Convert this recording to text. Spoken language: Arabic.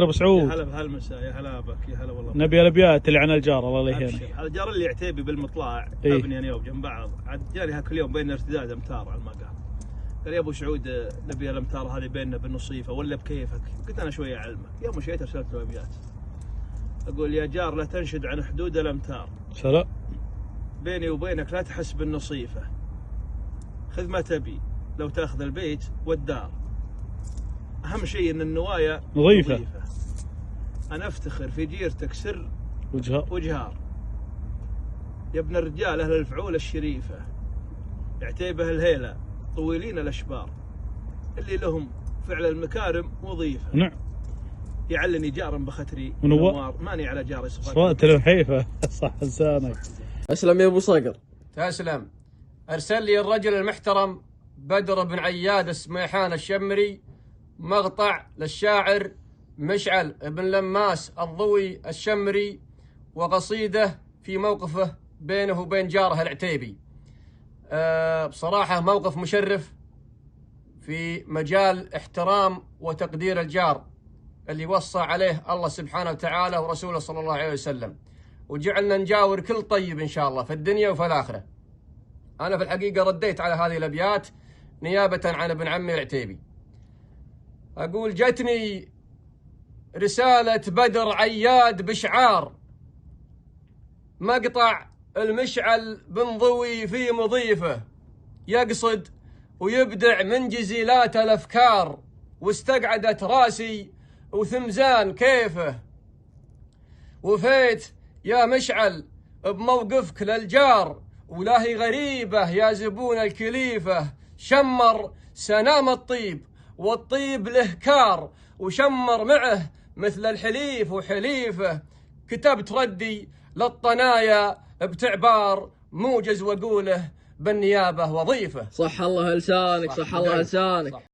ابو سعود. يا هلا بهالمساء، يا هلا بك، يا هلا والله. نبي الابيات اللي عن الجار الله لا يهينك. هذا الجار اللي يعتيبي بالمطلع ابني انا جنب بعض، عاد جاني كل يوم بين ارتداد امتار على المقام. قال يا ابو سعود نبي الامتار هذه بيننا بالنصيفه ولا بكيفك؟ قلت انا شويه اعلمك. يوم مشيت ارسلت له ابيات اقول يا جار لا تنشد عن حدود الامتار، سلام بيني وبينك لا تحس بالنصيفه، خذ ما تبي لو تاخذ البيت والدار، اهم شيء ان النوايا نظيفه. انا افتخر في جيرتك سر وجهار يا ابن الرجال اهل الفعول الشريفه، يعتيبه الهيله طويلين الاشبار اللي لهم فعل المكارم وظيفه. نعم. يعلني جار بختري ونوار ماني على جاري صفات الحيفه. صح لسانك. اسلم يا ابو صقر. تسلم. ارسل لي الرجل المحترم بدر بن عياد السميحان الشمري مقطع للشاعر مشعل بن لماس الضوي الشمري وقصيده في موقفه بينه وبين جاره العتيبي. بصراحة موقف مشرف في مجال احترام وتقدير الجار اللي وصى عليه الله سبحانه وتعالى ورسوله صلى الله عليه وسلم، وجعلنا نجاور كل طيب إن شاء الله في الدنيا وفي الآخرة. أنا في الحقيقة رديت على هذه الأبيات نيابة عن ابن عمي العتيبي. أقول جتني رسالة بدر عياد بشعار، مقطع المشعل بن ضوي في مضيفه، يقصد ويبدع من جزيلات الأفكار، واستقعدت راسي وثمزان كيفه، وفيت يا مشعل بموقفك للجار، ولاهي غريبة يا زبون الكليفة، شمر سنام الطيب والطيب له كار، وشمر معه مثل الحليف وحليفه، كتبت ردي للطنايا بتعبار موجز وقوله بالنيابة وظيفه. صح الله لسانك، صح الله لسانك.